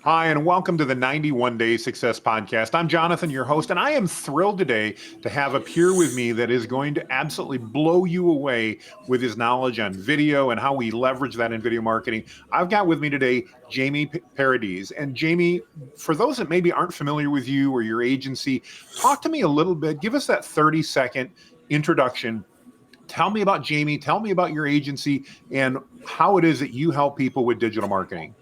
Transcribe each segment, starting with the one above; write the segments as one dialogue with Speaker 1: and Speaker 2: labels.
Speaker 1: Hi, and welcome to the 91 Day Success Podcast. I'm Jonathan, your host, and I am thrilled today to have a peer with me that is going to absolutely blow you away with his knowledge on video and how we leverage that in video marketing. I've got with me today Jaime Paredes. And Jaime, for those that maybe aren't familiar with you or your agency, talk to me a little bit. Give us that 30-second introduction. Tell me about Jaime. Tell me about your agency and how it is that you help people with digital marketing.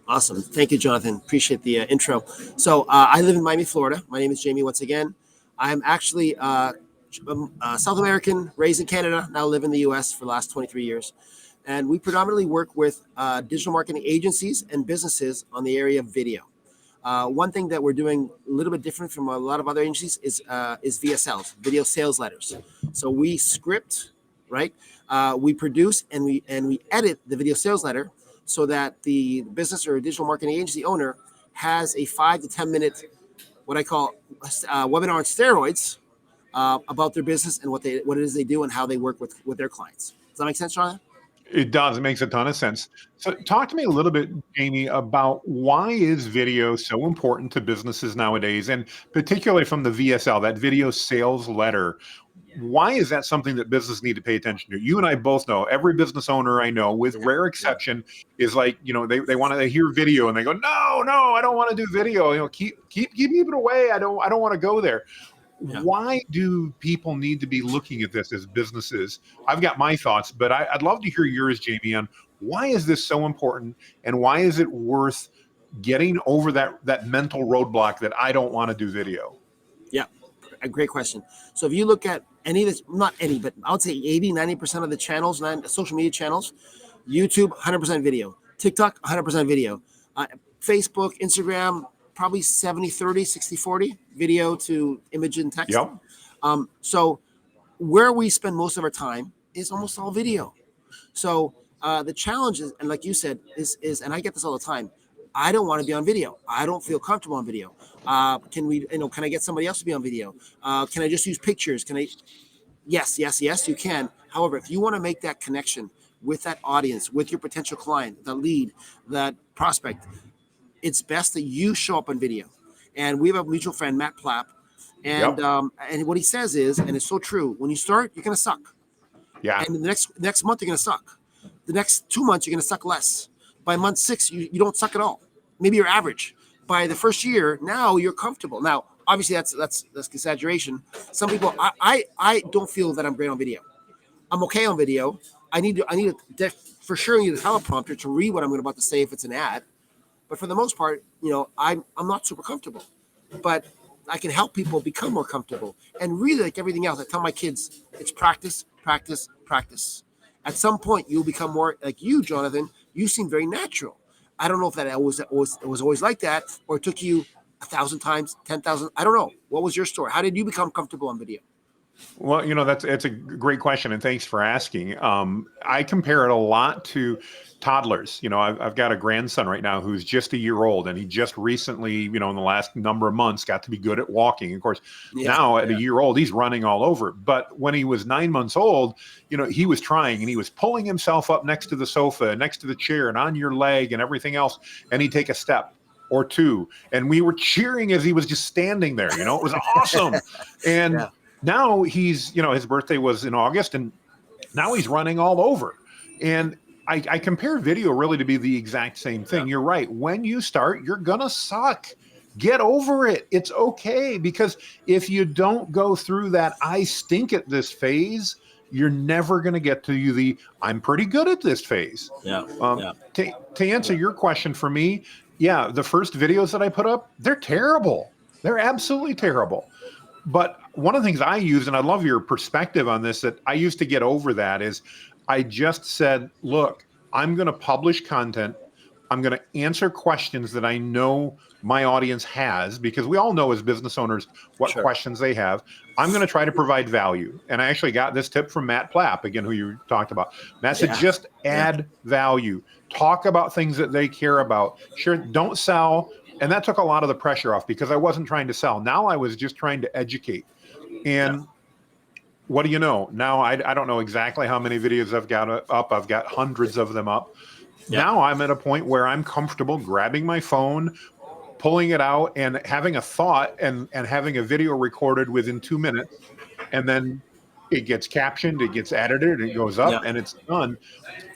Speaker 2: Awesome. Thank you, Jonathan. Appreciate the intro. So I live in Miami, Florida. My name is Jaime once again. I'm actually South American, raised in Canada, now live in the US for the last 23 years. And we predominantly work with digital marketing agencies and businesses on the area of video. One thing that we're doing a little bit different from a lot of other agencies is VSLs, video sales letters. So we script, right? We produce and we edit the video sales letter so that the business or digital marketing agency owner has a 5 to 10 minute, what I call webinar on steroids about their business and what it is they do and how they work with their clients. Does that make sense, Jonathan?
Speaker 1: It does. It makes a ton of sense. So talk to me a little bit, Jaime, about why is video so important to businesses nowadays, and particularly from the VSL, that video sales letter. Why is that something that businesses need to pay attention to? You and I both know every business owner I know, with rare exception, is like, they want to hear video and they go, no, I don't want to do video. Keep it away. I don't want to go there. Yeah. Why do people need to be looking at this as businesses? I've got my thoughts, but I'd love to hear yours, Jaime, on why is this so important and why is it worth getting over that mental roadblock that I don't want to do video?
Speaker 2: Yeah, a great question. So if you look at any of this, not any, but I would say 80-90% of the channels, social media channels, YouTube, 100% video, TikTok, 100% video, Facebook, Instagram, probably 70-30, 60-40 video to image and text.
Speaker 1: Yep.
Speaker 2: So where we spend most of our time is almost all video. So the challenge is, and like you said, is, and I get this all the time, I don't want to be on video. I don't feel comfortable on video. Can I get somebody else to be on video? Can I just use pictures? Yes, you can. However, if you want to make that connection with that audience, with your potential client, the lead, that prospect, it's best that you show up on video. And we have a mutual friend, Matt Plapp, and and what he says is, and it's so true, when you start, you're going to suck.
Speaker 1: Yeah.
Speaker 2: And the next month, you're going to suck. The next 2 months, you're going to suck less. By month 6, you don't suck at all. Maybe you're average. By the first year, now you're comfortable. Now, obviously, that's exaggeration. Some people, I don't feel that I'm great on video. I'm okay on video. I need for sure need a teleprompter to read what I'm about to say if it's an ad. But for the most part, I'm not super comfortable. But I can help people become more comfortable. And really, like everything else, I tell my kids, it's practice, practice, practice. At some point, you'll become more like you, Jonathan. You seem very natural. I don't know if that was always like that, or it took you 1,000 times, 10,000. I don't know. What was your story? How did you become comfortable on video?
Speaker 1: Well, it's a great question, and thanks for asking. I compare it a lot to toddlers. I've got a grandson right now who's just a year old, and he just recently, in the last number of months, got to be good at walking. Of course, now at a year old, he's running all over. But when he was 9 months old, he was trying, and he was pulling himself up next to the sofa, next to the chair, and on your leg, and everything else, and he'd take a step or two, and we were cheering as he was just standing there. It was awesome, and. Now he's, his birthday was in August, and now he's running all over. And I compare video really to be the exact same thing. Yeah. You're right. When you start, you're going to suck. Get over it. It's okay. Because if you don't go through that I stink at this phase, you're never going to get to the I'm pretty good at this phase. To answer your question for me, the first videos that I put up, they're terrible. They're absolutely terrible. But one of the things I use, and I love your perspective on this, that I used to get over that is I just said, look, I'm going to publish content. I'm going to answer questions that I know my audience has, because we all know as business owners what questions they have. I'm going to try to provide value. And I actually got this tip from Matt Plapp, again, who you talked about. Matt said, just add value. Talk about things that they care about. Sure, don't sell. And that took a lot of the pressure off, because I wasn't trying to sell. Now I was just trying to educate. And what do you know? Now I don't know exactly how many videos I've got up. I've got hundreds of them up.
Speaker 2: Yeah.
Speaker 1: Now I'm at a point where I'm comfortable grabbing my phone, pulling it out, and having a thought, and having a video recorded within 2 minutes, and then it gets captioned, it gets edited, it goes up,
Speaker 2: Yeah.
Speaker 1: and it's done.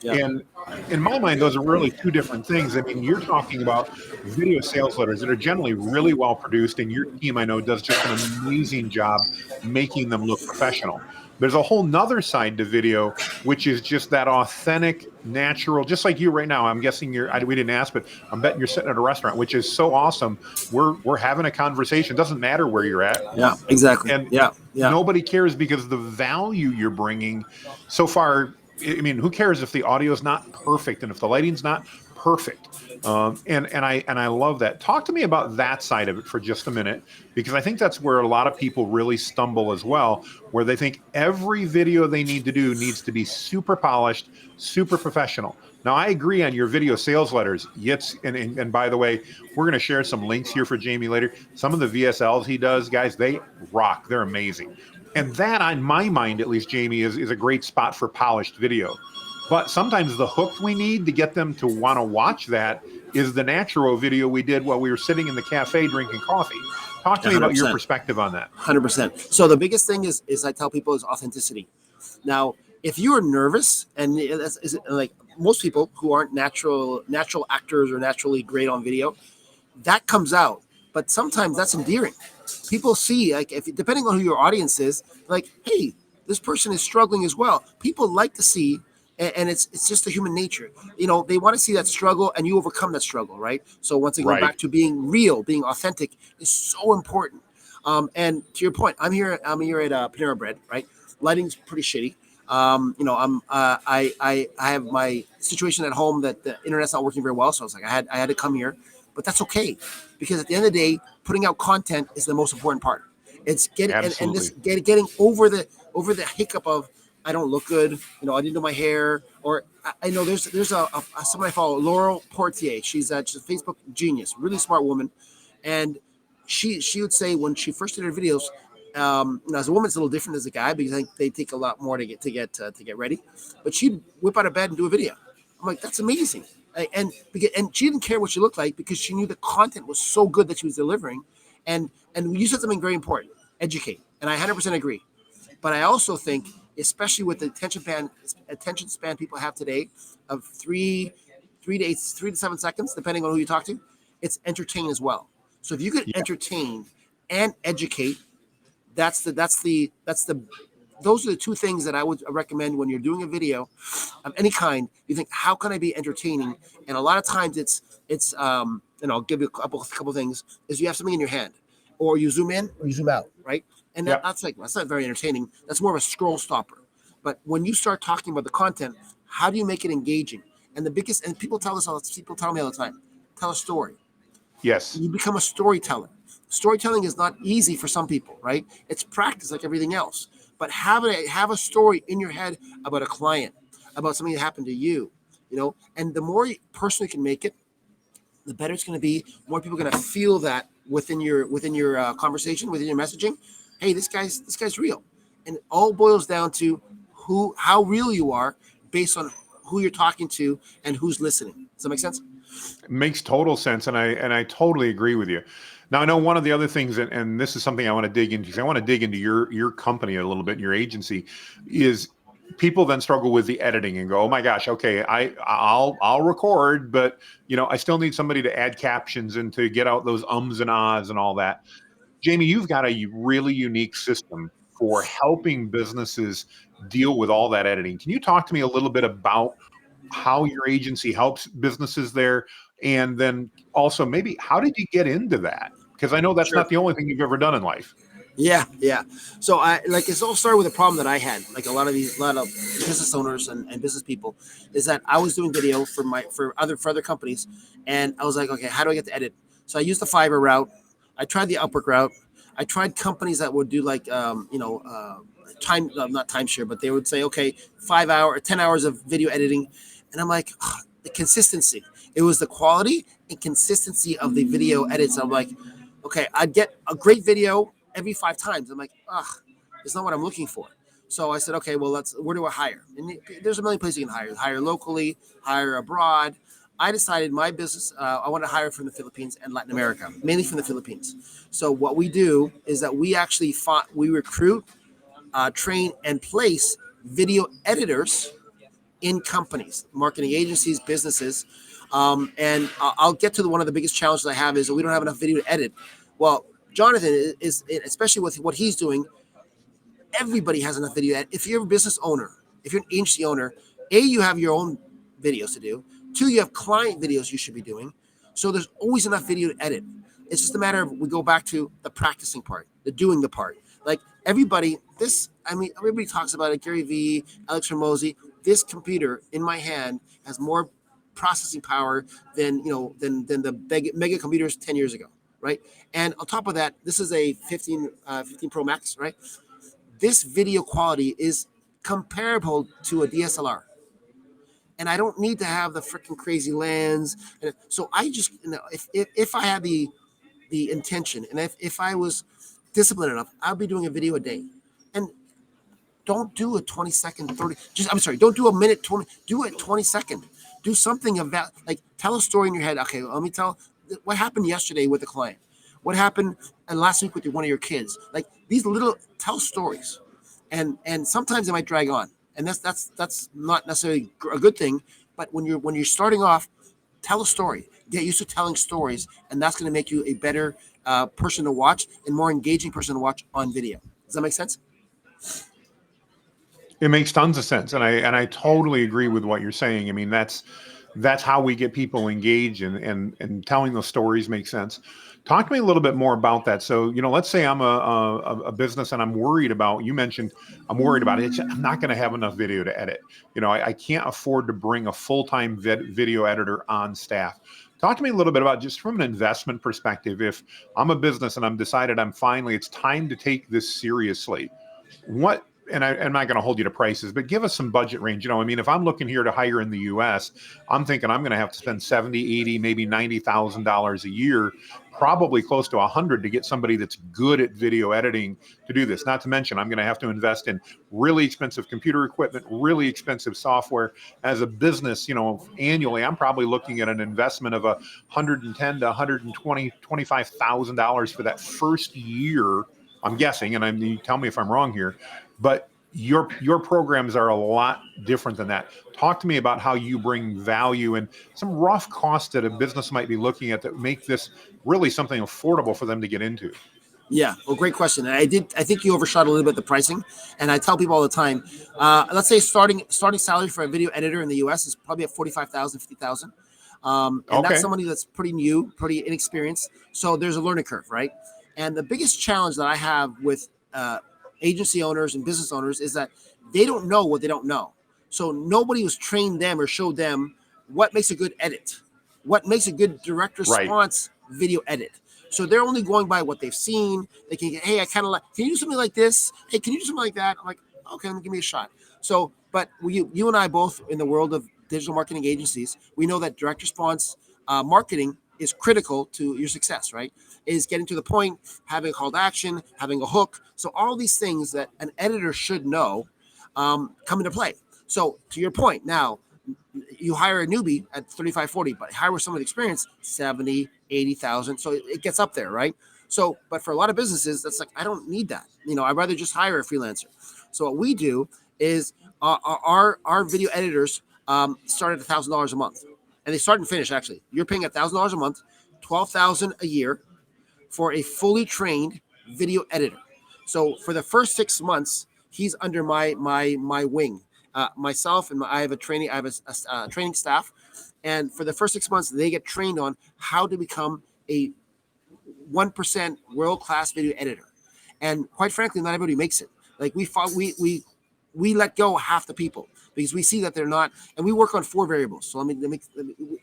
Speaker 2: Yeah.
Speaker 1: And in my mind, those are really two different things. I mean, you're talking about video sales letters that are generally really well produced, and your team, I know, does just an amazing job making them look professional. There's a whole nother side to video, which is just that authentic, natural, just like you right now. I'm guessing we didn't ask, but I'm betting you're sitting at a restaurant, which is so awesome. We're having a conversation. It doesn't matter where you're at.
Speaker 2: Yeah, exactly.
Speaker 1: And
Speaker 2: Yeah.
Speaker 1: nobody cares because the value you're bringing so far. I mean, who cares if the audio is not perfect and if the lighting's not perfect? And I love that. Talk to me about that side of it for just a minute, because I think that's where a lot of people really stumble as well, where they think every video they need to do needs to be super polished, super professional. Now, I agree on your video sales letters. Yes, and by the way, we're going to share some links here for Jamie later. Some of the VSLs he does, guys, they rock. They're amazing. And that, on my mind, at least, Jamie, is a great spot for polished video. But sometimes the hook we need to get them to want to watch that is the natural video we did while we were sitting in the cafe drinking coffee. Talk to me about your perspective on that.
Speaker 2: 100%. So the biggest thing is I tell people is authenticity. Now, if you are nervous, and like most people who aren't natural actors or naturally great on video, that comes out. But sometimes that's endearing. People see, like, if depending on who your audience is, like, hey, this person is struggling as well. People like to see, and it's just a human nature. You know, they want to see that struggle, and you overcome that struggle, right? So once again, back to being real, being authentic is so important. And to your point, I'm here at Panera Bread, right? Lighting's pretty shitty. You know, I have my situation at home that the internet's not working very well, so I was like, I had to come here. But that's okay, because at the end of the day, putting out content is the most important part. It's getting getting over the hiccup of I don't look good, you know, I didn't do my hair, or I know there's somebody I follow, Laurel Portier. She's a Facebook genius, really smart woman, and she would say when she first did her videos, you know, as a woman it's a little different as a guy because I think they take a lot more to get ready, but she'd whip out of bed and do a video. I'm like, that's amazing. And she didn't care what she looked like because she knew the content was so good that she was delivering. And you said something very important: educate. And I 100% agree. But I also think, especially with the attention span people have today of 3 to 7 seconds, depending on who you talk to, it's entertain as well. So if you could entertain and educate, those are the two things that I would recommend when you're doing a video of any kind. You think, how can I be entertaining? And a lot of times it's and I'll give you a couple things, is you have something in your hand, or you zoom in or you zoom out, right? And that's not very entertaining. That's more of a scroll stopper. But when you start talking about the content, how do you make it engaging? And people tell me all the time, tell a story.
Speaker 1: Yes.
Speaker 2: You become a storyteller. Storytelling is not easy for some people, right? It's practice like everything else. But have a story in your head about a client, about something that happened to you, you know. And the more personal you can make it, the better it's going to be. More people are going to feel that within your conversation, within your messaging. Hey, this guy's real, and it all boils down to how real you are based on who you're talking to and who's listening. Does that make sense?
Speaker 1: It makes total sense, and I totally agree with you. Now, I know one of the other things, and this is something I want to dig into, because I want to dig into your company a little bit, your agency, is people then struggle with the editing and go, oh my gosh, okay, I'll record, but you know, I still need somebody to add captions and to get out those ums and ahs and all that. Jamie, you've got a really unique system for helping businesses deal with all that editing. Can you talk to me a little bit about how your agency helps businesses there? And then also maybe how did you get into that? Because I know that's not the only thing you've ever done in life.
Speaker 2: Yeah. So it's all started with a problem that I had. Like a lot of business owners and business people, is that I was doing video for other companies, and I was like, okay, how do I get to edit? So I used the Fiverr route. I tried the Upwork route. I tried companies that would do like not timeshare, but they would say, okay, 5 hour or 10 hours of video editing, and I'm like, the consistency. It was the quality and consistency of the video edits. I'm like, okay, I'd get a great video every 5 times. I'm like, it's not what I'm looking for. So I said, okay, well, where do I hire? And there's a million places you can hire locally, hire abroad. I decided my business, I want to hire from the Philippines and Latin America, mainly from the Philippines. So what we do is that we recruit, train, and place video editors in companies, marketing agencies, businesses. And I'll get to one of the biggest challenges I have is that we don't have enough video to edit. Well, Jonathan is especially with what he's doing, everybody has enough video. If you're a business owner, if you're an agency owner, you have your own videos to do. Two, you have client videos you should be doing. So there's always enough video to edit. It's just a matter of, we go back to the practicing part, the doing the part. Like everybody talks about it, Gary Vee, Alex Hormozy. This computer in my hand has more processing power than the mega computers 10 years ago, right? And on top of that, this is a 15 Pro Max, right? This video quality is comparable to a DSLR. And I don't need to have the freaking crazy lens. And so I just, if I had the intention, and if I was disciplined enough, I'd be doing a video a day. And don't do a 20-second, 30, don't do a minute, 20, do it 20-second. Do something of that, like tell a story in your head. Okay, let me tell what happened yesterday with a client. What happened last week with one of your kids? Like these little, tell stories. And sometimes it might drag on. And that's not necessarily a good thing, but when you're starting off, tell a story. Get used to telling stories, and that's going to make you a better person to watch and more engaging person to watch on video. Does that make sense?
Speaker 1: It makes tons of sense, and I totally agree with what you're saying. I mean, that's how we get people engaged, and telling those stories makes sense. Talk to me a little bit more about that. So, let's say I'm a business and I'm worried about, you mentioned, I'm worried about it. I'm not going to have enough video to edit. I can't afford to bring a full-time video editor on staff. Talk to me a little bit about, just from an investment perspective, if I'm a business and I'm decided it's time to take this seriously. And I'm not going to hold you to prices, but give us some budget range. If I'm looking here to hire in the US, I'm thinking I'm going to have to spend $70, $80, maybe $90,000 a year, probably close to $100 to get somebody that's good at video editing to do this. Not to mention, I'm going to have to invest in really expensive computer equipment, really expensive software. As a business, annually, I'm probably looking at an investment of $110,000 to $120,000, $25,000 for that first year. I'm guessing, and you tell me if I'm wrong here, but your programs are a lot different than that. Talk to me about how you bring value and some rough costs that a business might be looking at that make this really something affordable for them to get into.
Speaker 2: Yeah, well, great question. And I think you overshot a little bit the pricing. And I tell people all the time, let's say starting salary for a video editor in the US is probably at $45,000, $50,000. And
Speaker 1: Okay.
Speaker 2: That's somebody that's pretty new, pretty inexperienced. So there's a learning curve, right? And the biggest challenge that I have with agency owners and business owners is that they don't know what they don't know. So nobody was trained them or showed them what makes a good edit, what makes a good direct response video edit. So they're only going by what they've seen. They can get, hey, I kind of like, can you do something like this? Hey, can you do something like that? I'm like, okay, give me a shot. So, but you and I both in the world of digital marketing agencies, we know that direct response marketing is critical to your success, right? Is getting to the point, having a call to action, having a hook. So all these things that an editor should know come into play. So to your point, now you hire a newbie at 35, 40, but hire with someone with experience, 70, 80,000. So it gets up there, right? So, but for a lot of businesses, that's like, I don't need that. I'd rather just hire a freelancer. So what we do is our video editors start at $1,000 a month. And they start and finish, actually. You're paying $1,000 a month, $12,000 a year for a fully trained video editor. So for the first 6 months, he's under my wing. Myself and I have a training staff. And for the first 6 months, they get trained on how to become a 1% world-class video editor. And quite frankly, not everybody makes it. Like we let go half the people because we see that they're not, and we work on 4 variables. So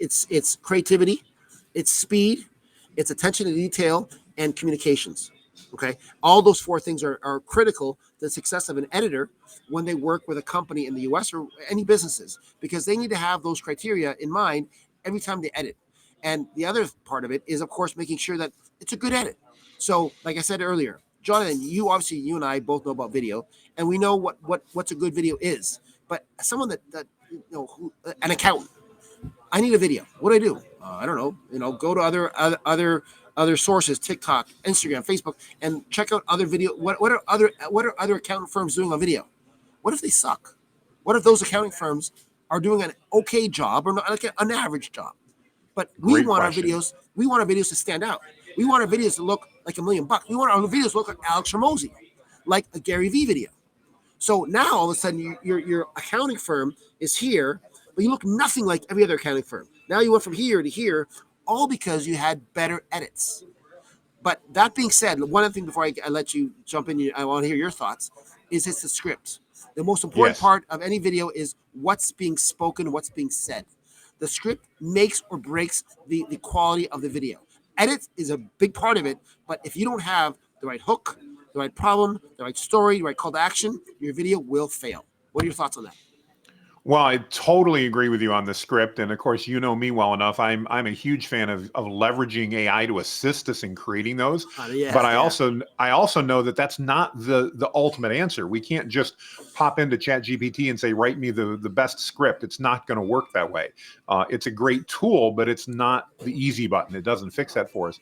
Speaker 2: it's creativity, it's speed, it's attention to detail, and communications. Okay, all those 4 things are critical to the success of an editor when they work with a company in the US or any businesses, because they need to have those criteria in mind every time they edit. And the other part of it is, of course, making sure that it's a good edit. So, like I said earlier, Jonathan, you and I both know about video, and we know what's a good video is. But someone that an accountant, I need a video. What do I do? I don't know. Go to other sources, TikTok, Instagram, Facebook, and check out other video. What are other accounting firms doing on video? What if they suck? What if those accounting firms are doing an okay job or not like an average job? But we want our videos to stand out. We want our videos to look like $1 million. We want our videos to look like Alex Hormozi, like a Gary Vee video. So now all of a sudden your accounting firm is here, but you look nothing like every other accounting firm. Now you went from here to here, all because you had better edits. But that being said, one other thing before I let you jump in, I want to hear your thoughts, is it's the script. The most important part of any video is what's being spoken, what's being said. The script makes or breaks the quality of the video. Edit is a big part of it, but if you don't have the right hook, the right problem, the right story, the right call to action, your video will fail. What are your thoughts on that?
Speaker 1: Well, I totally agree with you on the script. And of course, you know me well enough. I'm a huge fan of leveraging AI to assist us in creating those. But I also know that that's not the ultimate answer. We can't just pop into ChatGPT and say, write me the best script. It's not going to work that way. It's a great tool, but it's not the easy button. It doesn't fix that for us.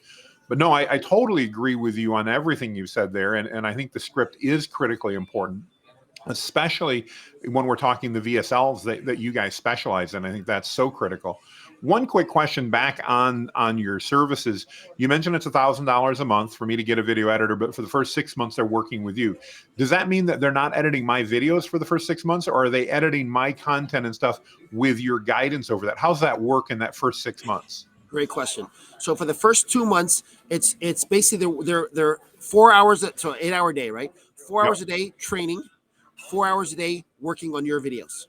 Speaker 1: But no, I totally agree with you on everything you said there. And I think the script is critically important, especially when we're talking the VSLs that you guys specialize in. I think that's so critical. One quick question back on your services. You mentioned it's $1,000 a month for me to get a video editor, but for the first 6 months, they're working with you. Does that mean that they're not editing my videos for the first 6 months, or are they editing my content and stuff with your guidance over that? How's that work in that first 6 months?
Speaker 2: Great question. So for the first 2 months, it's basically they're 4 hours, so 8-hour day, right? 4 hours a day training, 4 hours a day working on your videos.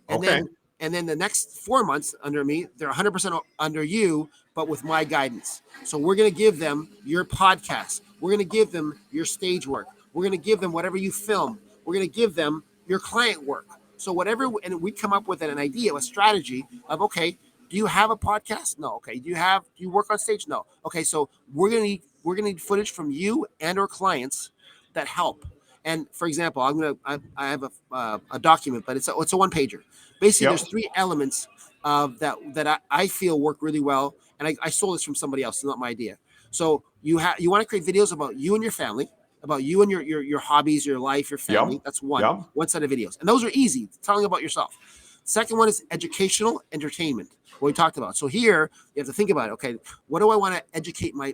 Speaker 2: And then the next 4 months under me, they're 100% under you, but with my guidance. So we're going to give them your podcast. We're going to give them your stage work. We're going to give them whatever you film. We're going to give them your client work. So whatever, and we come up with an idea, a strategy of, okay, do you have a podcast? No. Okay. Do you work on stage? No. Okay. So we're going to need footage from you and our clients that help. And for example, I have a document, but it's a one pager. Basically, there's 3 elements that I feel work really well. And I stole this from somebody else. It's not my idea. So you want to create videos about you and your family, about you and your hobbies, your life, your family. That's one set of videos. And those are easy, telling about yourself. Second one is educational entertainment, what we talked about. So here you have to think about it. Okay, what do I want to educate my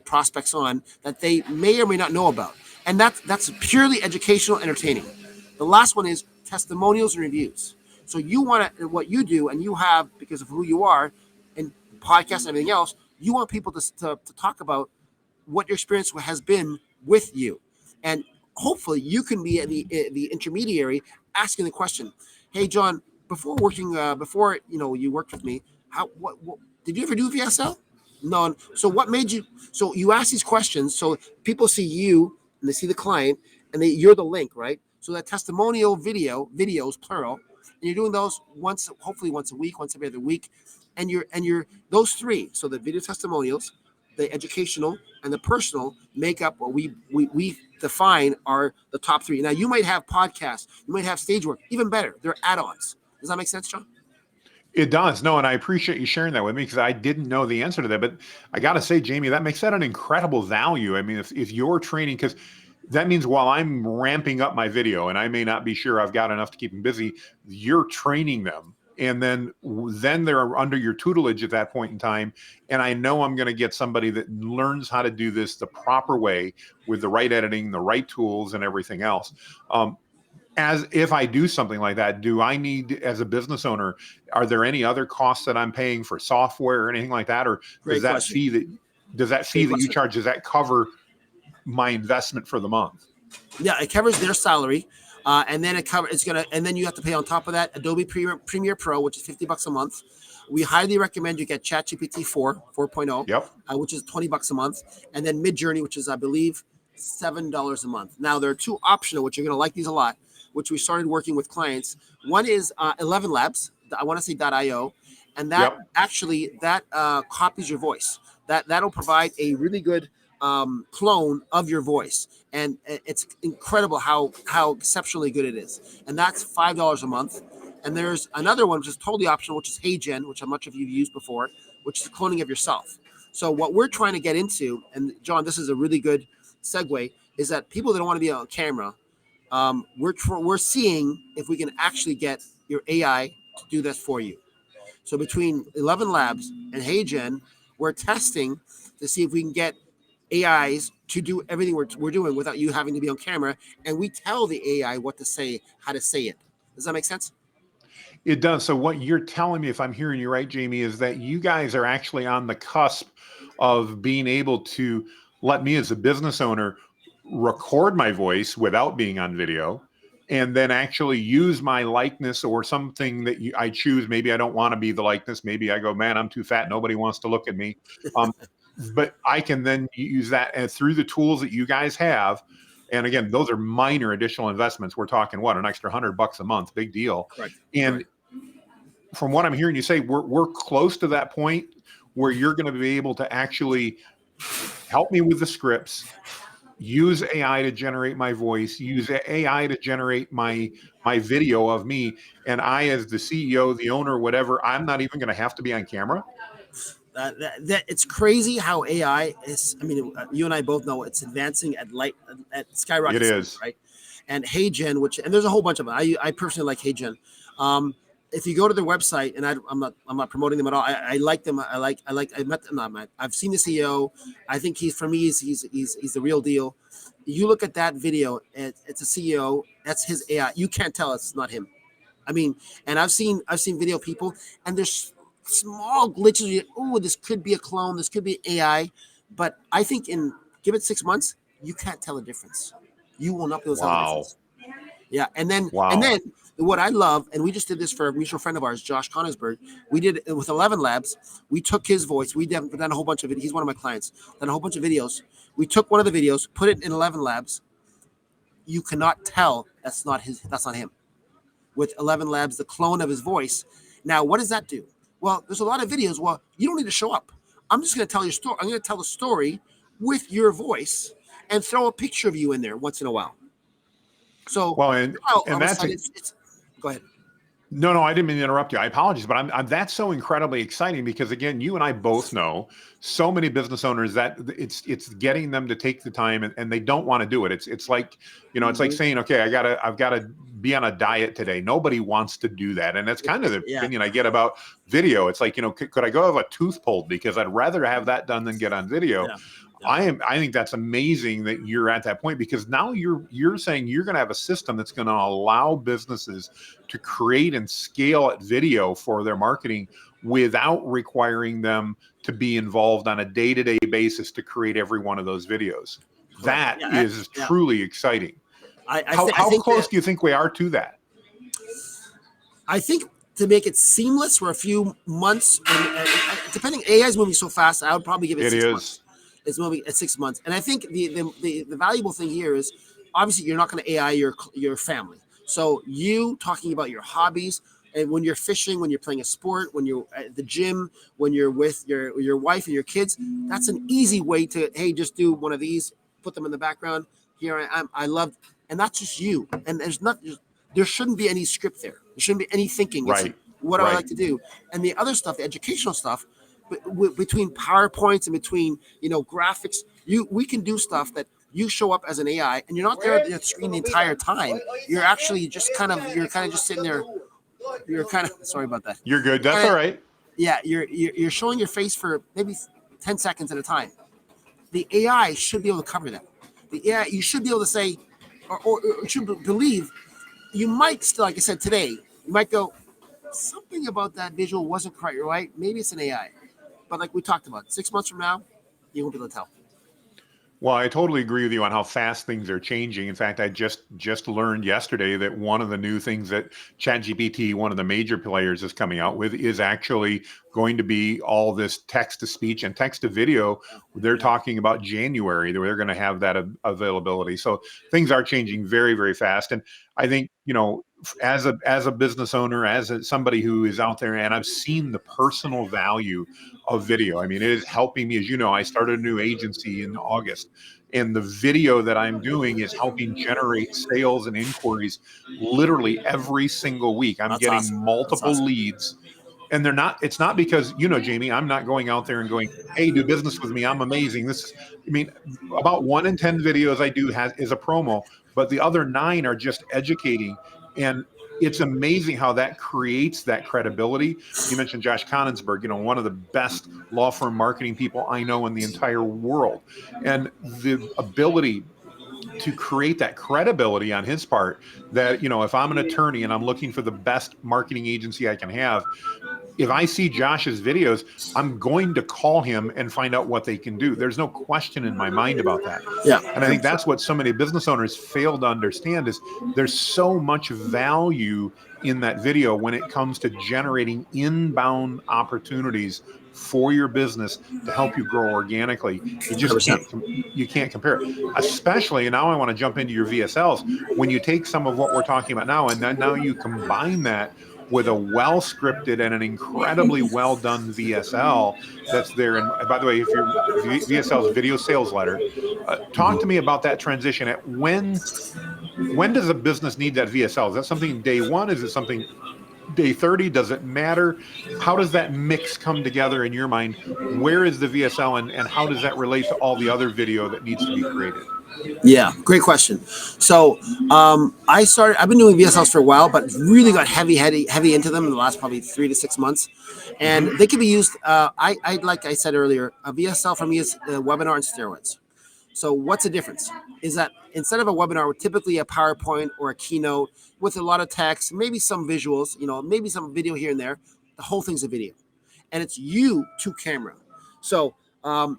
Speaker 2: prospects on that they may or may not know about? And that's purely educational, entertaining. The last one is testimonials and reviews. So you want to, what you do, and you have, because of who you are and podcasts and everything else, you want people to talk about what your experience has been with you. And hopefully you can be the intermediary asking the question, hey, John, before you worked with me, what did you ever do VSL? No. So what made you, so you ask these questions so people see you and they see the client and you're the link, right? So that testimonial videos, plural, and you're doing those hopefully once a week, once every other week. And you're those 3. So the video testimonials, the educational, and the personal make up what we define are the top 3. Now you might have podcasts, you might have stage work, even better. They're add-ons. Does that make sense, John?
Speaker 1: It does. No, and I appreciate you sharing that with me because I didn't know the answer to that. But I got to say, Jamie, that makes that an incredible value. I mean, if you're training, because that means while I'm ramping up my video and I may not be sure I've got enough to keep them busy, you're training them. And then they're under your tutelage at that point in time. And I know I'm going to get somebody that learns how to do this the proper way with the right editing, the right tools, and everything else. As if I do something like that, do I need, as a business owner, are there any other costs that I'm paying for software or anything like that? Or does that fee that you charge, does that cover my investment for the month?
Speaker 2: Yeah, it covers their salary. And then and then you have to pay on top of that Adobe Premiere Pro, which is $50 a month. We highly recommend you get ChatGPT 4.0, which is $20 a month. And then Midjourney, which is, I believe, $7 a month. Now there are 2 optional, which you're going to like these a lot, which we started working with clients. One is 11 Labs, I want to say .io, and that actually copies your voice. That'll provide a really good clone of your voice, and it's incredible how exceptionally good it is. And that's $5 a month. And there's another one which is totally optional, which is HeyGen, which I'm not sure if you've used before, which is cloning of yourself. So what we're trying to get into, and John, this is a really good segue, is that people that don't want to be on camera, we're seeing if we can actually get your AI to do this for you. So between 11 Labs and HeyGen, we're testing to see if we can get AIs to do everything we're doing without you having to be on camera, and we tell the AI what to say, how to say it. Does that make sense?
Speaker 1: It does. So what you're telling me, if I'm hearing you right, Jamie, is that you guys are actually on the cusp of being able to let me as a business owner record my voice without being on video, and then actually use my likeness or something that I choose. Maybe I don't want to be the likeness. Maybe I go, man, I'm too fat. Nobody wants to look at me. But I can then use that, and through the tools that you guys have. And again, those are minor additional investments. We're talking what, an extra $100 a month, big deal.
Speaker 2: Correct.
Speaker 1: And
Speaker 2: Correct.
Speaker 1: From what I'm hearing you say, we're close to that point where you're going to be able to actually help me with the scripts, use AI to generate my voice, use AI to generate my video of me, and I, as the CEO, the owner, whatever, I'm not even going to have to be on camera.
Speaker 2: It's crazy how AI is. I mean, you and I both know it's advancing at skyrocket.
Speaker 1: It is,
Speaker 2: right? And HeyGen, and there's a whole bunch of them. I personally like HeyGen. If you go to their website, and I'm not promoting them at all. I like them. I met them. I've seen the CEO. I think he's the real deal. You look at that video. It's a CEO. That's his AI. You can't tell it's not him. I mean, and I've seen video people, and there's small glitches. Oh, this could be a clone. This could be AI. But I think give it 6 months, you can't tell the difference. You will not be able to tell the difference. Yeah, and then what I love, and we just did this for a mutual friend of ours, Josh Coningsberg. We did it with 11 Labs. We took his voice. We done a whole bunch of it. He's one of my clients. Done a whole bunch of videos. We took one of the videos, put it in 11 Labs. You cannot tell that's not him. With 11 Labs, the clone of his voice. Now, what does that do? Well, there's a lot of videos. Well, you don't need to show up. I'm just going to tell your story. I'm going to tell the story with your voice and throw a picture of you in there once in a while. So,
Speaker 1: well, and that's
Speaker 2: go ahead.
Speaker 1: No, I didn't mean to interrupt you. I apologize, but that's so incredibly exciting because, again, you and I both know so many business owners that it's getting them to take the time, and they don't want to do it. It's like, it's like saying, okay, I've got to be on a diet today. Nobody wants to do that, and that's kind of the opinion I get about video. It's like, could I go have a tooth pulled, because I'd rather have that done than get on video. Yeah. I think that's amazing that you're at that point, because now you're saying you're going to have a system that's going to allow businesses to create and scale at video for their marketing without requiring them to be involved on a day-to-day basis to create every one of those videos. That is truly exciting. How close do you think we are to that?
Speaker 2: I think to make it seamless for a few months, and depending, AI is moving so fast, I would probably give it 6 months. It's moving at 6 months. And I think the valuable thing here is, obviously, you're not going to AI your family. So you talking about your hobbies, and when you're fishing, when you're playing a sport, when you're at the gym, when you're with your wife and your kids, that's an easy way to, hey, just do one of these, put them in the background. Here I am. I love, and that's just you. And there shouldn't be any script there. There shouldn't be any thinking.
Speaker 1: Right.
Speaker 2: It's what I like to do. And the other stuff, the educational stuff, between PowerPoints and between graphics, we can do stuff that you show up as an AI, and you're not there at the screen the entire time. You're actually just kind of just sitting there. You're kind of, sorry about that.
Speaker 1: You're good. That's all right.
Speaker 2: Yeah, you're showing your face for maybe 10 seconds at a time. The AI should be able to cover that. The AI, you should be able to say, or should believe. You might still, like I said today, you might go, something about that visual wasn't quite right. Maybe it's an AI. But like we talked about, 6 months from now, you won't be able to tell.
Speaker 1: Well, I totally agree with you on how fast things are changing. In fact, I just learned yesterday that one of the new things that ChatGPT, one of the major players, is coming out with is actually going to be all this text to speech and text to video. They're talking about January, they're going to have that availability. So things are changing very, very fast. And I think, as a business owner, somebody who is out there, and I've seen the personal value of video. I mean, it is helping me. As you know, I started a new agency in August, and the video that I'm doing is helping generate sales and inquiries literally every single week. I'm
Speaker 2: That's
Speaker 1: getting
Speaker 2: awesome. That's
Speaker 1: multiple
Speaker 2: awesome.
Speaker 1: leads, and it's not because, Jamie, I'm not going out there and going, hey, do business with me, I'm amazing. I mean, about 1 in 10 videos I do is a promo, but the other 9 are just educating. And it's amazing how that creates that credibility. You mentioned Josh Konigsberg, one of the best law firm marketing people I know in the entire world. And the ability to create that credibility on his part that, if I'm an attorney and I'm looking for the best marketing agency I can have, if I see Josh's videos, I'm going to call him and find out what they can do. There's no question in my mind about that.
Speaker 2: Yeah.
Speaker 1: And I think that's what so many business owners fail to understand is there's so much value in that video when it comes to generating inbound opportunities for your business to help you grow organically. You just
Speaker 2: 100%.
Speaker 1: you can't compare it. Especially, and now I want to jump into your VSLs, when you take some of what we're talking about now, and then now you combine that with a well-scripted and an incredibly well-done VSL that's there. And by the way, if your VSL's video sales letter, talk to me about that transition. At when does a business need that VSL? Is that something day one? Is it something day 30? Does it matter? How does that mix come together in your mind? Where is the VSL and how does that relate to all the other video that needs to be created?
Speaker 2: Yeah, great question. So I've been doing VSLs for a while, but really got heavy into them in the last probably 3 to 6 months. And they can be used, like I said earlier, a VSL for me is a webinar on steroids. So what's the difference? Is that instead of a webinar with typically a PowerPoint or a keynote with a lot of text, maybe some visuals, maybe some video here and there, the whole thing's a video. And it's you to camera. So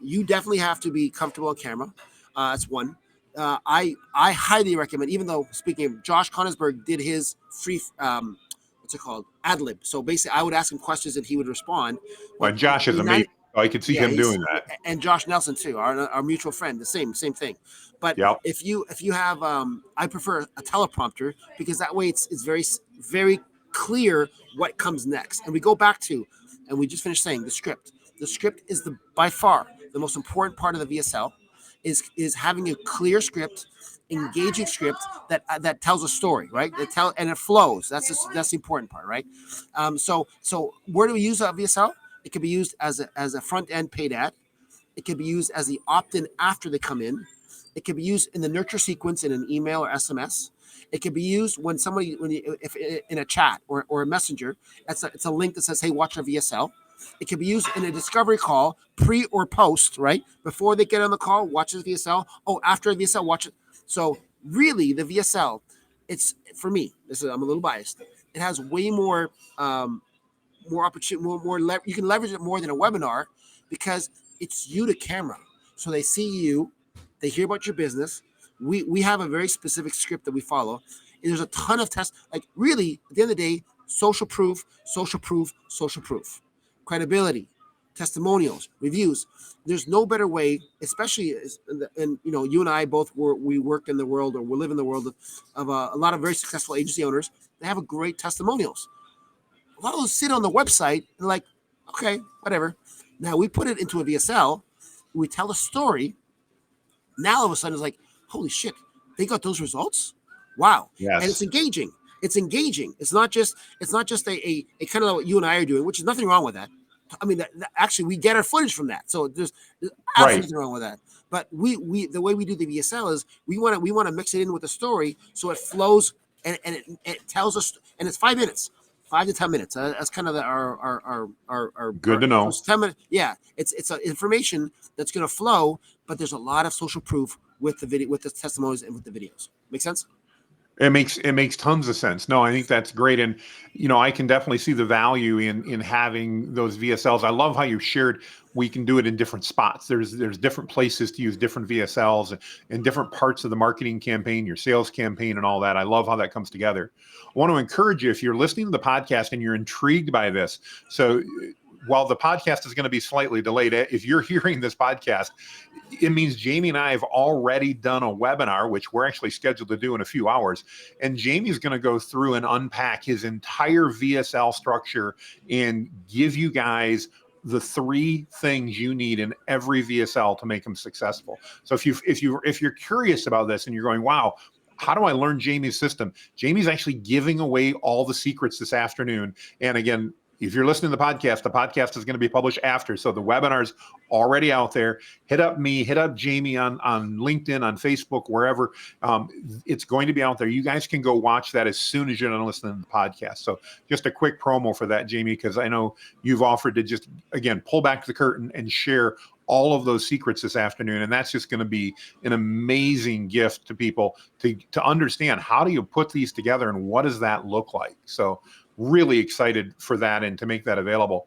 Speaker 2: you definitely have to be comfortable on camera. That's one. I highly recommend, even though speaking of Josh Konigsberg did his free, what's it called? Ad lib. So basically I would ask him questions and he would respond.
Speaker 1: Well, Josh is amazing. I could see him doing that.
Speaker 2: And Josh Nelson too, our mutual friend, the same thing. But if you have, I prefer a teleprompter because that way it's very, very clear what comes next. And we go back to, and we just finished saying the script. The script is by far the most important part of the VSL. Is having a clear script, engaging script that tells a story, right? And it flows. That's the important part, right? So where do we use a VSL? It can be used as a front end paid ad. It can be used as the opt-in after they come in. It can be used in the nurture sequence in an email or SMS. It can be used when if in a chat or a messenger. It's a link that says, "Hey, watch our VSL." It can be used in a discovery call, pre or post, right? Before they get on the call, watch the VSL. Oh, after the VSL, watch it. So really, the VSL, it's for me. I'm a little biased. It has way more opportunity, you can leverage it more than a webinar because it's you to camera. So they see you, they hear about your business. We have a very specific script that we follow. And there's a ton of tests. Like really, at the end of the day, social proof, credibility, testimonials, reviews. There's no better way, especially and you and I both we work in the world or we live in the world of a lot of very successful agency owners. They have a great testimonials. A lot of those sit on the website and like, okay, whatever. Now we put it into a VSL, we tell a story. Now all of a sudden it's like, holy shit, they got those results? Wow.
Speaker 1: Yes.
Speaker 2: And it's engaging. It's not just a kind of what you and I are doing, which is nothing wrong with that. I mean, actually, we get our footage from that, so there's absolutely nothing wrong with that. But we the way we do the VSL is we want to mix it in with the story so it flows and it tells us, and it's 5 minutes, 5 to 10 minutes. That's kind of our
Speaker 1: good to know.
Speaker 2: 10 minutes. Yeah, it's information that's going to flow, but there's a lot of social proof with the video, with the testimonials, and with the videos. Make sense?
Speaker 1: It makes tons of sense. No, I think that's great. And, I can definitely see the value in having those VSLs. I love how you shared, we can do it in different spots. There's different places to use different VSLs in different parts of the marketing campaign, your sales campaign and all that. I love how that comes together. I want to encourage you, if you're listening to the podcast and you're intrigued by this. So while the podcast is going to be slightly delayed, if you're hearing this podcast, it means Jamie and I have already done a webinar, which we're actually scheduled to do in a few hours. And Jamie's going to go through and unpack his entire VSL structure and give you guys the 3 things you need in every VSL to make them successful. So if you're curious about this and you're going, wow, how do I learn Jamie's system? Jamie's actually giving away all the secrets this afternoon. And again, if you're listening to the podcast is going to be published after. So the webinar's already out there. Hit up me, hit up Jamie on LinkedIn, on Facebook, wherever. It's going to be out there. You guys can go watch that as soon as you're done listening to the podcast. So just a quick promo for that, Jamie, because I know you've offered to just, again, pull back the curtain and share all of those secrets this afternoon. And that's just going to be an amazing gift to people to understand, how do you put these together and what does that look like? So really excited for that and to make that available.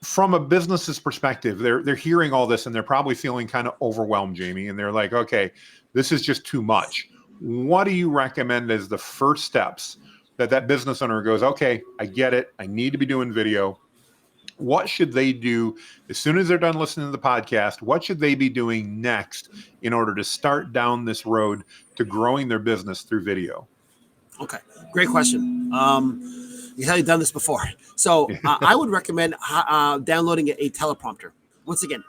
Speaker 1: From a business's perspective, they're hearing all this and they're probably feeling kind of overwhelmed, Jamie, and they're like, okay, this is just too much. What do you recommend as the first steps that business owner goes, okay, I get it, I need to be doing video? What should they do as soon as they're done listening to the podcast? What should they be doing next in order to start down this road to growing their business through video?
Speaker 2: Okay, great question. You have done this before. So I would recommend downloading a teleprompter. Once again,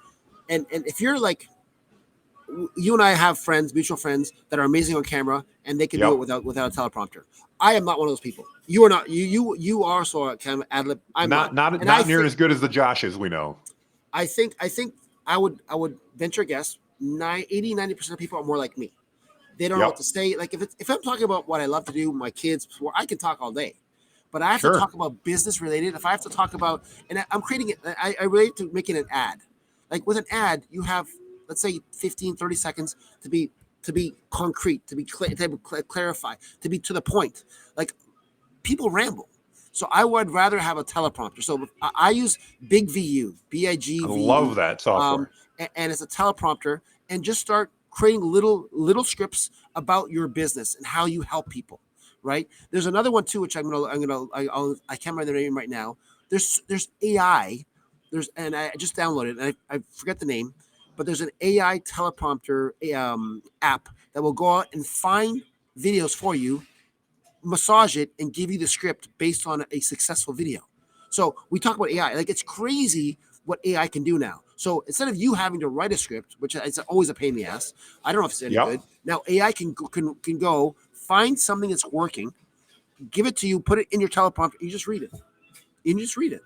Speaker 2: and if you're like, you and I have friends, mutual friends that are amazing on camera, and they can do it without a teleprompter. I am not one of those people. You are not. You are so kind of ad lib. I'm not
Speaker 1: near as good as the Joshes we know.
Speaker 2: I think I would venture a guess 80-90% of people are more like me. They don't know what to say. Like if I'm talking about what I love to do, my kids, I can talk all day. But I have to talk about business related. If I have to talk about, and I'm creating it, I relate to making an ad. Like with an ad, you have, let's say 15, 30 seconds to be concrete, to clarify, to be to the point. Like people ramble. So I would rather have a teleprompter. So I use Big VU, BIG.
Speaker 1: I love that software.
Speaker 2: And it's a teleprompter, and just start creating little scripts about your business and how you help people. Right. There's another one too, which I can't remember the name right now. There's AI. And I just downloaded it, and I forget the name, but there's an AI teleprompter app that will go out and find videos for you, massage it, and give you the script based on a successful video. So we talk about AI, like it's crazy what AI can do now. So instead of you having to write a script, which is always a pain in the ass, I don't know if it's any good. Now AI can go find something that's working, give it to you, put it in your teleprompter, you just read it.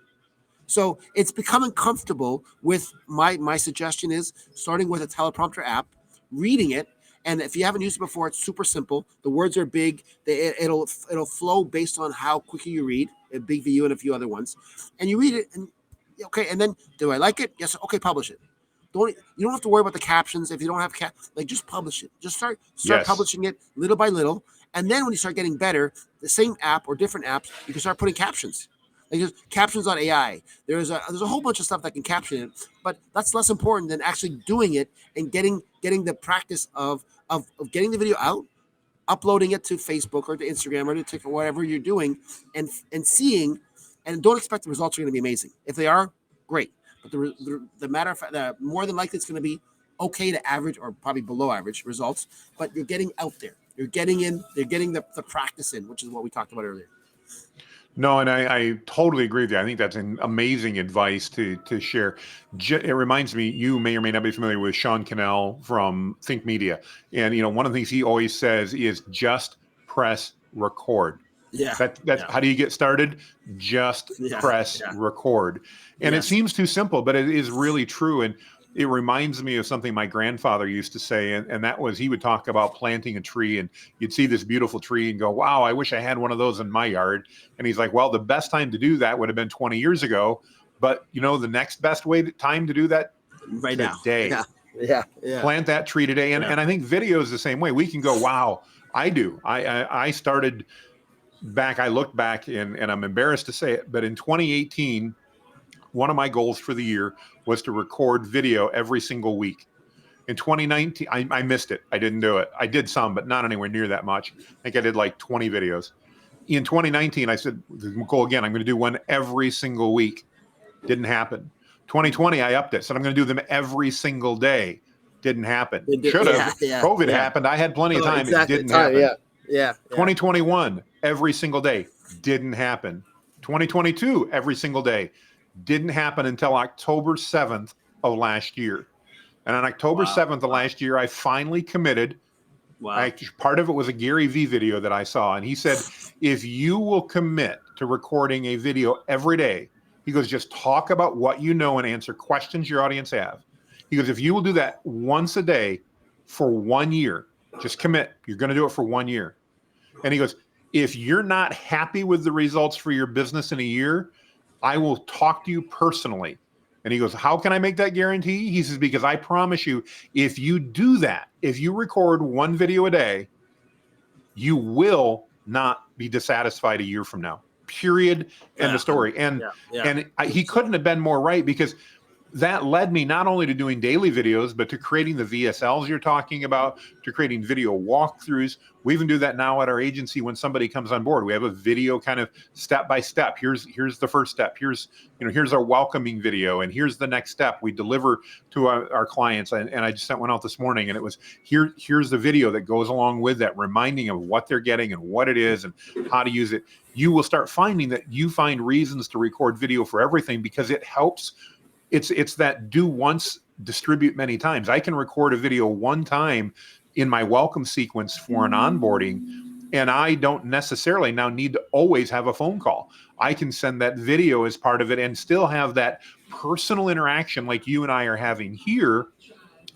Speaker 2: So it's becoming comfortable with my suggestion is starting with a teleprompter app, reading it. And if you haven't used it before, it's super simple. The words are big. It'll flow based on how quickly you read, a Big VU and a few other ones. And you read it, and okay, and then do I like it? Yes, okay, publish it. You don't have to worry about the captions if you don't have just publish it. Just start publishing it little by little. And then when you start getting better, the same app or different apps, you can start putting captions. Like there's captions.ai. There's a whole bunch of stuff that can caption it, but that's less important than actually doing it and getting the practice of getting the video out, uploading it to Facebook or to Instagram or to TikTok, whatever you're doing, and seeing, and don't expect the results are going to be amazing. If they are, great. But the matter of fact, more than likely it's going to be okay to average or probably below average results, but you're getting out there. You're getting in, they're getting the practice in, which is what we talked about earlier.
Speaker 1: No, and I totally agree with you. I think that's an amazing advice to share. It reminds me, you may or may not be familiar with Sean Cannell from Think Media. And, one of the things he always says is just press record.
Speaker 2: Yeah.
Speaker 1: That's how do you get started? Just press record. And it seems too simple, but it is really true. And it reminds me of something my grandfather used to say, and that was he would talk about planting a tree, and you'd see this beautiful tree and go, wow, I wish I had one of those in my yard. And he's like, well, the best time to do that would have been 20 years ago. But, the next best time to do that
Speaker 2: right
Speaker 1: today.
Speaker 2: Now. Yeah.
Speaker 1: Plant that tree today. And I think video is the same way. We can go, wow, I do. I started back, I looked back, and I'm embarrassed to say it, but in 2018, one of my goals for the year was to record video every single week. In 2019, I missed it. I didn't do it. I did some, but not anywhere near that much. I think I did like 20 videos. In 2019, I said, the goal again, I'm going to do one every single week. Didn't happen. 2020, I upped it. Said I'm going to do them every single day. Didn't happen. Should have. COVID happened. I had plenty of time. It didn't happen.
Speaker 2: Yeah.
Speaker 1: 2021, every single day. Didn't happen. 2022, every single day. Didn't happen until October 7th of last year. And on October 7th of last year, I finally committed. Part of it was a Gary Vee video that I saw. And he said, if you will commit to recording a video every day, he goes, just talk about what you know and answer questions your audience have. He goes, if you will do that once a day for 1 year, just commit. You're going to do it for 1 year. And he goes, if you're not happy with the results for your business in a year, I will talk to you personally. And he goes, how can I make that guarantee? He says, because I promise you, if you do that, if you record one video a day, you will not be dissatisfied a year from now. Period. End of story. And he couldn't have been more right, because that led me not only to doing daily videos, but to creating the VSLs you're talking about, to creating video walkthroughs. We even do that now at our agency when somebody comes on board. We have a video kind of step by step. Here's the first step. Here's our welcoming video, and here's the next step we deliver to our clients. And I just sent one out this morning, and it was here's the video that goes along with that, reminding of what they're getting and what it is and how to use it. You will start finding that you find reasons to record video for everything, because it helps. It's that do once, distribute many times. I can record a video one time in my welcome sequence for an onboarding, and I don't necessarily now need to always have a phone call. I can send that video as part of it and still have that personal interaction like you and I are having here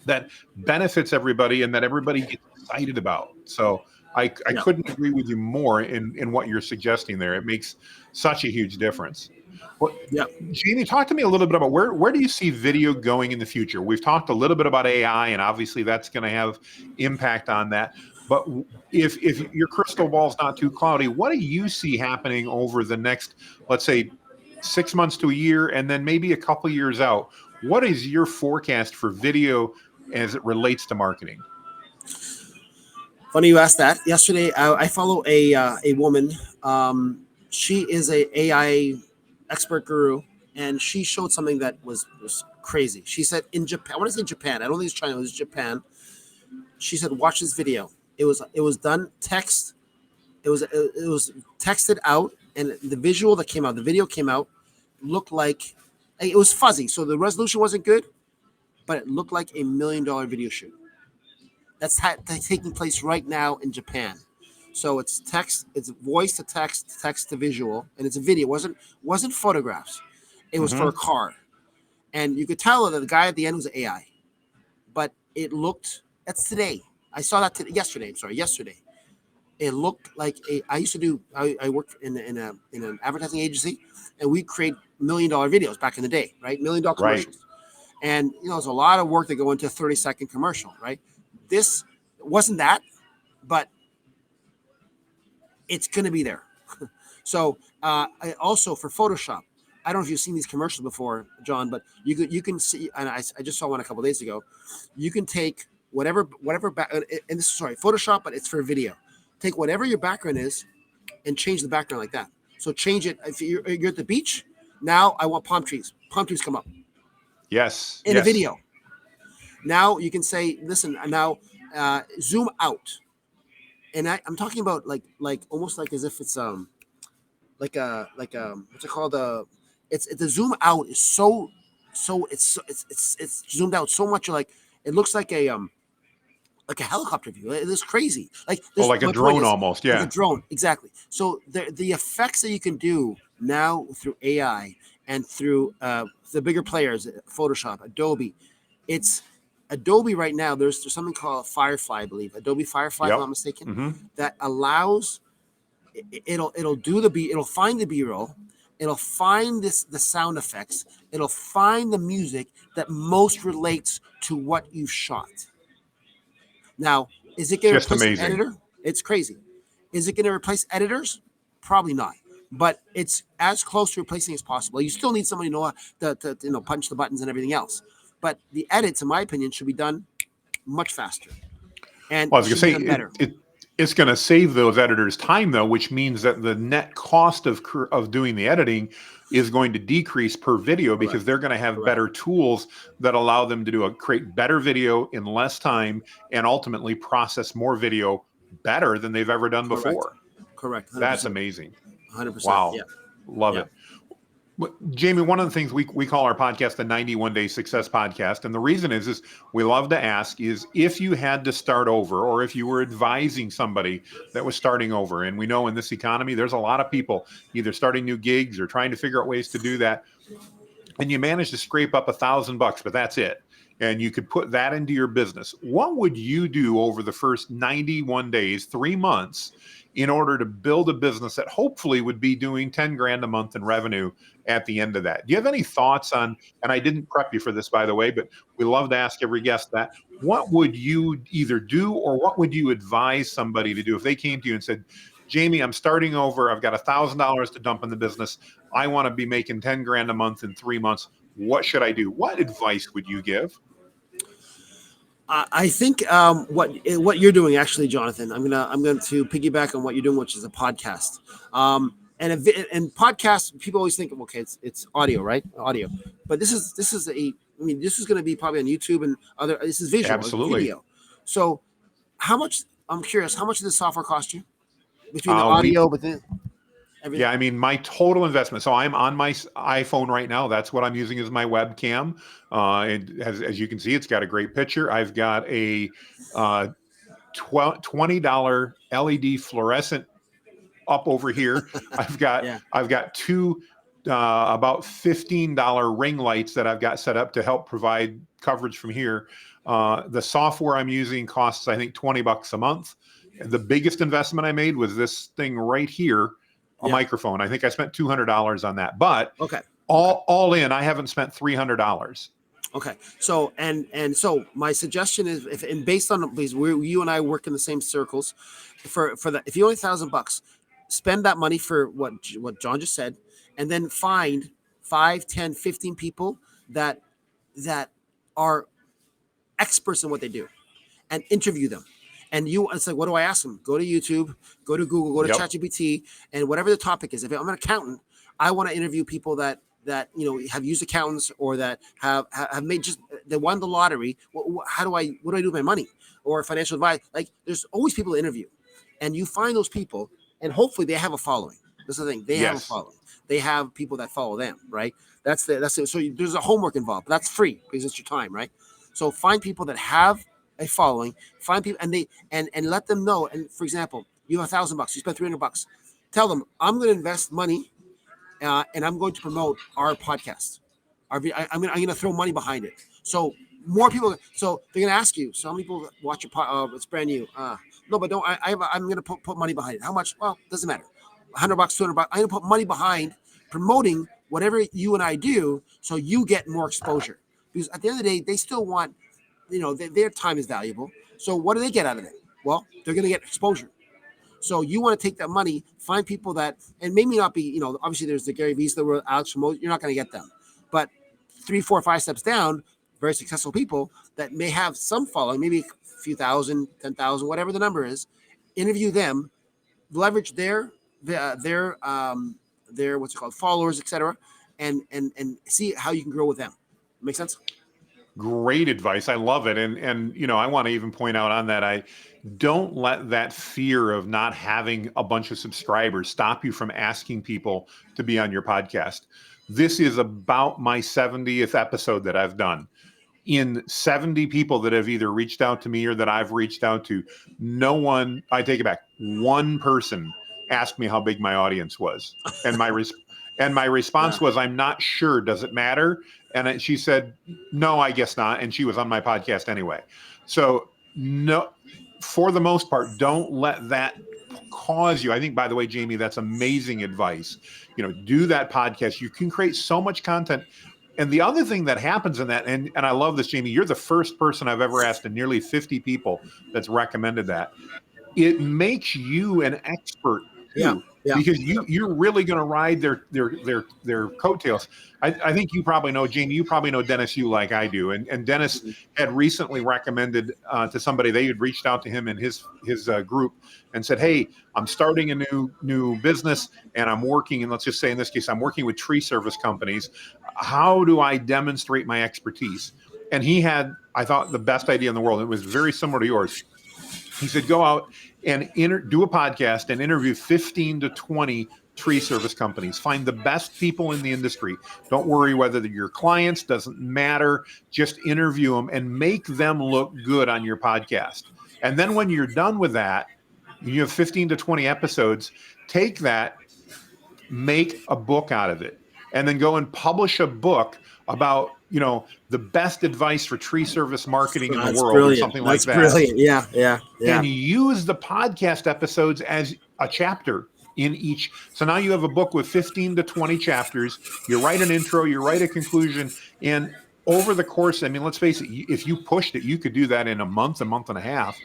Speaker 1: that benefits everybody and that everybody gets excited about. So I couldn't agree with you more in what you're suggesting there. It makes such a huge difference. Well, Jamie, talk to me a little bit about where do you see video going in the future? We've talked a little bit about AI, and obviously that's going to have impact on that. But if your crystal ball's not too cloudy, what do you see happening over the next, let's say, 6 months to a year, and then maybe a couple years out? What is your forecast for video as it relates to marketing?
Speaker 2: Funny you asked that. Yesterday, I follow a woman. She is a AI expert guru, and she showed something that was crazy. She said in Japan, I want to say Japan, I don't think it's China, it was Japan. She said, watch this video. It was done text. It was texted out, and the visual that came out, the video came out, looked like it was fuzzy. So the resolution wasn't good, but it looked like $1 million video shoot. That's taking place right now in Japan. So it's text, it's voice to text, text to visual, and it's a video. It wasn't photographs. It was for a car. And you could tell that the guy at the end was AI. But it looked, that's today. I saw that yesterday. It looked like I worked in an advertising agency, and we create $1 million videos back in the day, right? $1 million commercials. Right. And there's a lot of work that go into a 30-second commercial, right? This wasn't that, but it's going to be there. So I also for Photoshop, I don't know if you've seen these commercials before, John, but you can see, and I just saw one a couple of days ago. You can take whatever and this is Photoshop, but it's for video. Take whatever your background is and change the background like that. So change it. If you're at the beach, now I want palm trees. Palm trees come up.
Speaker 1: Yes.
Speaker 2: In a video. Now you can say, listen, now zoom out. And I'm talking about like almost like as if it's like a what's it called, it's the zoom out is so it's zoomed out so much, like it looks like a helicopter view. It is crazy, like
Speaker 1: a drone almost. Yeah,
Speaker 2: like a drone, exactly. So the effects that you can do now through AI and through the bigger players, Photoshop, Adobe, it's Adobe right now, there's something called Firefly, I believe. Adobe Firefly, if I'm not mistaken, that allows it'll find the B-roll, it'll find the sound effects, it'll find the music that most relates to what you've shot. Now, is it going to replace an editor? It's crazy. Is it going to replace editors? Probably not. But it's as close to replacing as possible. You still need somebody to punch the buttons and everything else. But the edits, in my opinion, should be done much faster. And
Speaker 1: I was going to say, it's going to save those editors time, though, which means that the net cost of doing the editing is going to decrease per video because they're going to have better tools that allow them to create better video in less time and ultimately process more video better than they've ever done before.
Speaker 2: Correct. 100%.
Speaker 1: That's amazing.
Speaker 2: 100%.
Speaker 1: Wow.
Speaker 2: Yeah.
Speaker 1: Love it. Jamie, one of the things we call our podcast the 91 Day Success Podcast. And the reason is we love to ask is if you had to start over or if you were advising somebody that was starting over, and we know in this economy, there's a lot of people either starting new gigs or trying to figure out ways to do that. And you manage to scrape up $1,000, but that's it. And you could put that into your business. What would you do over the first 91 days, 3 months, in order to build a business that hopefully would be doing 10 grand a month in revenue at the end of that? Do you have any thoughts on, and I didn't prep you for this, by the way, but we love to ask every guest that, what would you either do or what would you advise somebody to do if they came to you and said, Jamie, I'm starting over. I've got $1,000 to dump in the business. I want to be making 10 grand a month in 3 months. What should I do? What advice would you give?
Speaker 2: I think what you're doing, actually, Jonathan. I'm going to piggyback on what you're doing, which is a podcast. And podcast, people always think, okay, it's audio, right? Audio, but this is going to be probably on YouTube and other. This is visual,
Speaker 1: absolutely,
Speaker 2: video. So, how much? I'm curious. How much does this software cost you between the audio, everything?
Speaker 1: Yeah, I mean, my total investment. So I'm on my iPhone right now. That's what I'm using as my webcam. As you can see, it's got a great picture. I've got a $20 LED fluorescent up over here. I've got two about $15 ring lights that I've got set up to help provide coverage from here. The software I'm using costs, I think, $20 a month. The biggest investment I made was this thing right here. A microphone. I think I spent $200 on that, but all in, I haven't spent $300.
Speaker 2: Okay. So so my suggestion is, based on, because you and I work in the same circles, if you only $1,000, spend that money for what John just said, and then find 5, 10, 15 people that are experts in what they do, and interview them. And it's like, what do I ask them? Go to YouTube, go to Google, go to ChatGPT, and whatever the topic is. If I'm an accountant, I want to interview people that have used accountants or that have made they won the lottery. What do I do with my money? Or financial advice. Like, there's always people to interview, and you find those people, and hopefully they have a following. That's the thing. They have a following. They have people that follow them, right? That's it. So there's a homework involved. But that's free because it's your time, right? So find people that have a following, find people, and let them know. And for example, you have $1,000, you spend $300. Tell them, I'm going to invest money, and I'm going to promote our podcast. I'm going to throw money behind it. So more people. So they're going to ask you. So how many people watch your podcast? It's brand new. No, but don't. I'm going to put money behind it. How much? Well, doesn't matter. $100, $200. I'm going to put money behind promoting whatever you and I do, so you get more exposure. Because at the end of the day, they still want. Their time is valuable. So what do they get out of it? Well, they're going to get exposure. So you want to take that money, find people that, and maybe not be, obviously there's the Gary V's, the Alex Schmoes, you're not going to get them. But 3, 4, 5 steps down, very successful people that may have some following, maybe a few thousand, 10,000, whatever the number is, interview them, leverage their what's it called, followers, etc., and see how you can grow with them. Make sense?
Speaker 1: Great advice. I love it. And I want to even point out on that, I don't let that fear of not having a bunch of subscribers stop you from asking people to be on your podcast. This is about my 70th episode that I've done. In 70 people that have either reached out to me or that I've reached out to, no one, I take it back, one person asked me how big my audience was. And my response was, I'm not sure. Does it matter? And she said, no, I guess not. And she was on my podcast anyway. So no, for the most part, don't let that cause you. I think, by the way, Jamie, that's amazing advice. Do that podcast. You can create so much content. And the other thing that happens in that, and I love this, Jamie, you're the first person I've ever asked, and nearly 50 people that's recommended that. It makes you an expert
Speaker 2: Yeah.
Speaker 1: too,
Speaker 2: Yeah.
Speaker 1: because you're really going to ride their coattails. I think you probably know, Jamie, you probably know Dennis Yu like I do. And Dennis had recently recommended to somebody, they had reached out to him in his group and said, hey, I'm starting a new business and I'm working, and let's just say in this case, I'm working with tree service companies. How do I demonstrate my expertise? And he had, I thought, the best idea in the world. It was very similar to yours. He said, go out and do a podcast and interview 15 to 20 tree service companies. Find the best people in the industry. Don't worry whether they're your clients, doesn't matter. Just interview them and make them look good on your podcast. And then when you're done with that, you have 15 to 20 episodes, take that, make a book out of it, and then go and publish a book about, the best advice for tree service marketing in the
Speaker 2: That's
Speaker 1: world, or
Speaker 2: brilliant.
Speaker 1: something
Speaker 2: That's
Speaker 1: like that.
Speaker 2: brilliant. Yeah. Yeah. Yeah.
Speaker 1: And use the podcast episodes as a chapter in each. So now you have a book with 15 to 20 chapters. You write an intro, you write a conclusion, and over the course, I mean, let's face it, if you pushed it, you could do that in a month and a half.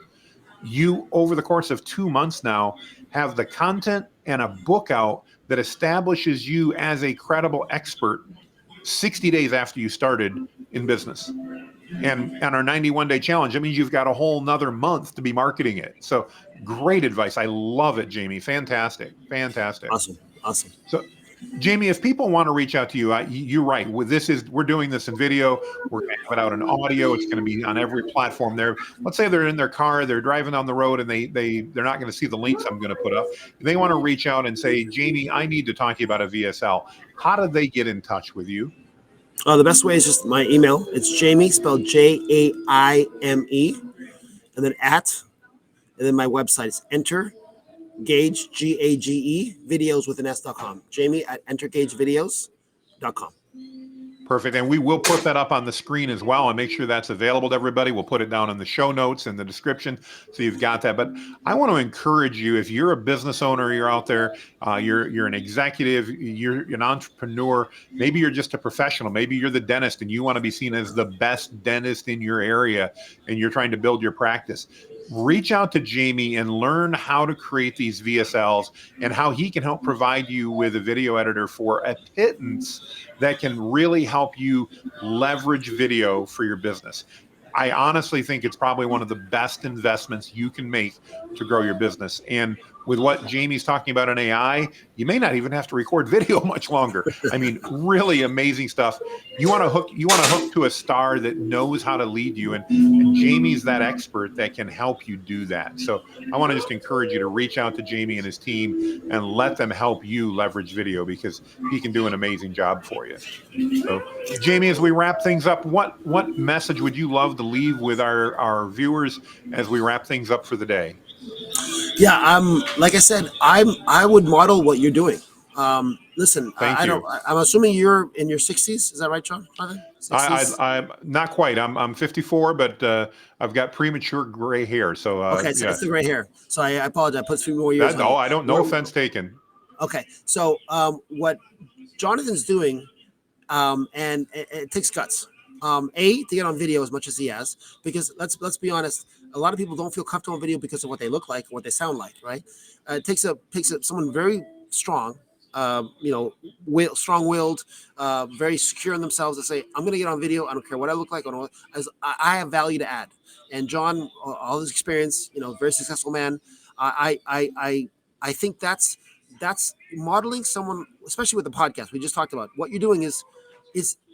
Speaker 1: You, over the course of 2 months now, have the content and a book out that establishes you as a credible expert 60 days after you started in business. And on our 91-day challenge, that means you've got a whole nother month to be marketing it. So great advice. I love it, Jamie. Fantastic.
Speaker 2: Awesome.
Speaker 1: So, Jamie, if people want to reach out to you, you're right. We're doing this in video. We're going to have it out in audio. It's going to be on every platform there. Let's say they're in their car, they're driving down the road, and they're not going to see the links I'm going to put up. They want to reach out and say, Jamie, I need to talk to you about a VSL. How do they get in touch with you?
Speaker 2: The best way is just my email. It's Jaime, spelled Jaime, and then and then my website is EnterGage, GAGE, videos with an S.com. Jaime at EnterGageVideos.com.
Speaker 1: Perfect. And we will put that up on the screen as well and make sure that's available to everybody. We'll put it down in the show notes and the description, so you've got that. But I want to encourage you, if you're a business owner, you're out there, you're an executive, you're an entrepreneur, maybe you're just a professional, maybe you're the dentist and you want to be seen as the best dentist in your area and you're trying to build your practice. Reach out to Jamie and learn how to create these VSLs and how he can help provide you with a video editor for a pittance that can really help you leverage video for your business. I honestly think it's probably one of the best investments you can make to grow your business. And with what Jamie's talking about in AI, you may not even have to record video much longer. I mean, really amazing stuff. You want to hook to a star that knows how to lead you, and Jamie's that expert that can help you do that. So I want to just encourage you to reach out to Jamie and his team and let them help you leverage video, because he can do an amazing job for you. So, Jamie, as we wrap things up, what message would you love to leave with our viewers as we wrap things up for the day?
Speaker 2: Yeah, like I said, I would model what you're doing. Listen, I'm assuming you're in your 60s. Is that right, John?
Speaker 1: I'm not quite. I'm 54, but I've got premature gray hair. So
Speaker 2: okay, so it's the gray hair. So I apologize. I put 3 more years.
Speaker 1: No, I don't. No offense taken.
Speaker 2: Okay, so what Jonathan's doing, and it takes guts. To get on video as much as he has, because let's be honest, a lot of people don't feel comfortable on video because of what they look like, what they sound like, right? It takes someone very strong, strong-willed, very secure in themselves to say, I'm going to get on video. I don't care what I look like. I have value to add. And John, all his experience, very successful man. I think that's modeling someone, especially with the podcast we just talked about. What you're doing is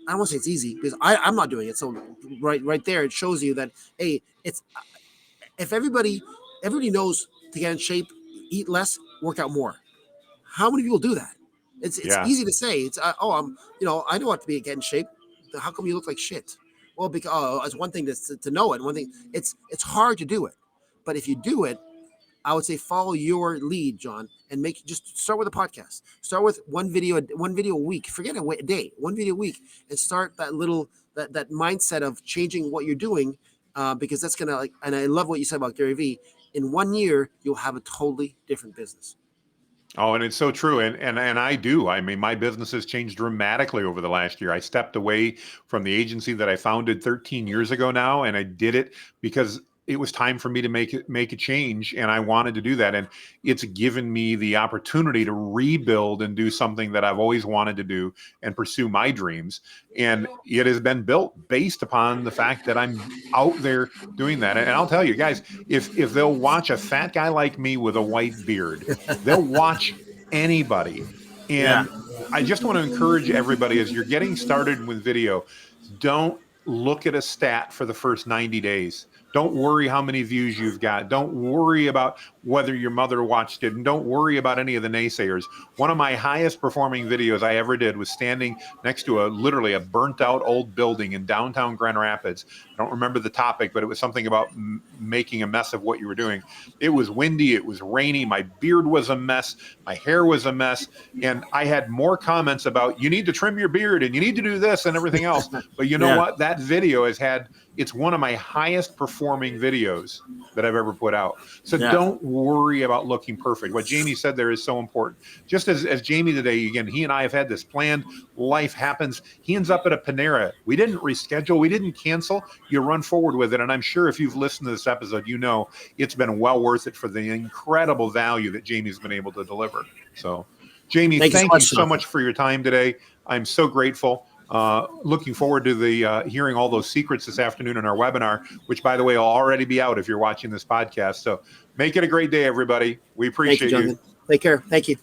Speaker 2: I don't want to say it's easy, because I'm not doing it. So right there, it shows you that, hey, it's if everybody knows to get in shape, eat less, work out more. How many people do that? It's easy to say. It's I know what to be get in shape. How come you look like shit? Well, because it's one thing to know it. One thing, it's hard to do it, but if you do it, I would say follow your lead, John, and just start with a podcast. Start with one video a week. Forget a day, one video a week, and start that mindset of changing what you're doing, because that's gonna and I love what you said about Gary Vee. In 1 year, you'll have a totally different business.
Speaker 1: Oh, and it's so true. And I do. I mean, my business has changed dramatically over the last year. I stepped away from the agency that I founded 13 years ago now, and I did it because it was time for me to make a change, and I wanted to do that. And it's given me the opportunity to rebuild and do something that I've always wanted to do and pursue my dreams. And it has been built based upon the fact that I'm out there doing that. And I'll tell you guys, if they'll watch a fat guy like me with a white beard, they'll watch anybody.
Speaker 2: Yeah.
Speaker 1: And I just want to encourage everybody, as you're getting started with video, don't look at a stat for the first 90 days. Don't worry how many views you've got. Don't worry about whether your mother watched it, and don't worry about any of the naysayers. One of my highest performing videos I ever did was standing next to literally a burnt out old building in downtown Grand Rapids. I don't remember the topic, but it was something about making a mess of what you were doing. It was windy. It was rainy. My beard was a mess. My hair was a mess. And I had more comments about, you need to trim your beard and you need to do this and everything else. But you know what? That video it's one of my highest performing videos that I've ever put out. So don't worry about looking perfect. What Jamie said there is so important. Just as Jamie today, again, he and I have had this planned. Life happens. He ends up at a Panera. We didn't reschedule. We didn't cancel. You run forward with it. And I'm sure if you've listened to this episode, you know it's been well worth it for the incredible value that Jamie's been able to deliver. So, Jamie, thank you so much for your time today. I'm so grateful. Looking forward to the hearing all those secrets this afternoon in our webinar, which, by the way, will already be out if you're watching this podcast. So make it a great day, everybody. We appreciate you.
Speaker 2: Take care. Thank you.